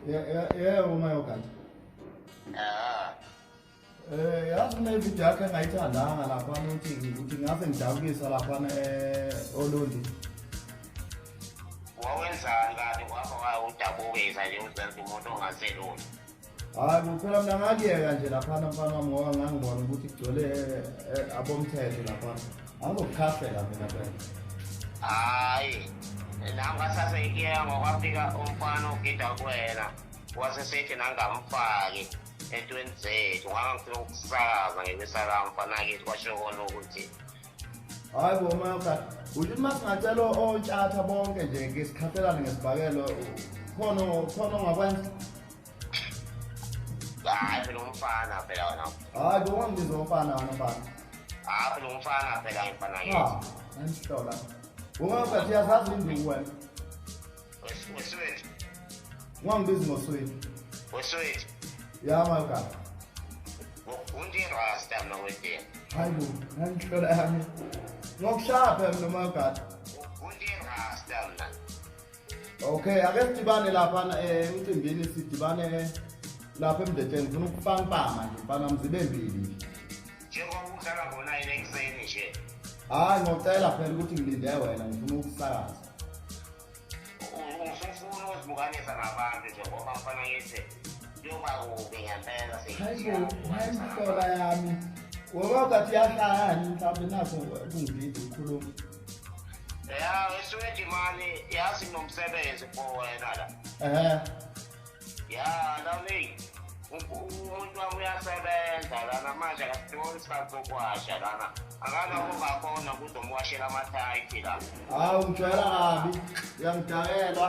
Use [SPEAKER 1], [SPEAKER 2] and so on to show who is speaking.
[SPEAKER 1] yebo mayogada. Yazi maybe yakhe engayithandanga laphana ukuthi ngase ngidabukisa laphana Olondi.
[SPEAKER 2] Wawenzani kanti kwakho udabukisa nje uzenza umuntu ongaseluni?
[SPEAKER 1] Hayi phela mina ngakuyeka nje laphana mfana wami ngoba ngangibona ukuthi kugcwele abomthetho laphana. Angizokukhahlela mina phela.
[SPEAKER 2] Hayi, nangasaseyikiyeka ngokwafika umfana ogida kuwena wasesithi nangamfaki entweni zethu ngangifuna ukusakaza ngemisakaza mfana kithi kwasho khona ukuthi
[SPEAKER 1] hayi bo mayogada uthi masingacela ontshatha bonke nje ngesikhathelane ngesibhakelo khona ongakwenza.
[SPEAKER 2] hayi phela umfana phela wena.
[SPEAKER 1] Hayi bo wangibiza umfana wena mfana.
[SPEAKER 2] hayi phela umfana phela mfana kithi.
[SPEAKER 1] Angihlola. Ungakwathi yazazi induku wena.
[SPEAKER 2] Weswethu.
[SPEAKER 1] Wangibiza ngoswethu.
[SPEAKER 2] Weswethu.
[SPEAKER 1] Ya mayogada.
[SPEAKER 2] Undi rasta mna wethu.
[SPEAKER 1] Hayi bo angihlola yami. Ngokushapha mina mayogada.
[SPEAKER 2] Undi rasta mna.
[SPEAKER 1] Okay, ake sidibane lapha emcimbini sidibane lapha emdetsheni ngifuna ukufanga nje mfana mzibe mbili.
[SPEAKER 2] Njengoba udlala ngona ekuseni nje.
[SPEAKER 1] Hayi ngocela phela ukuthi ngilinde wena ngifuna ukusakaza.
[SPEAKER 2] Ufuna uzibukanisa nabantu njengoba mfana kithi yoba kubi ngempela
[SPEAKER 1] Ngihlola yami. Ngoba yahlani mhlawumbe naso kungibidi ukukhuluma.
[SPEAKER 2] Weswethu mani yazi nomsebenzi for wena la. Ya lami umuntu wami uyasebenza lana manje akasitholi isikhathi sokuwasha lana akana ungakhona ukuthi umwashela amathayi la.
[SPEAKER 1] Hawu ngijwayela kabi, uyangidakelwa.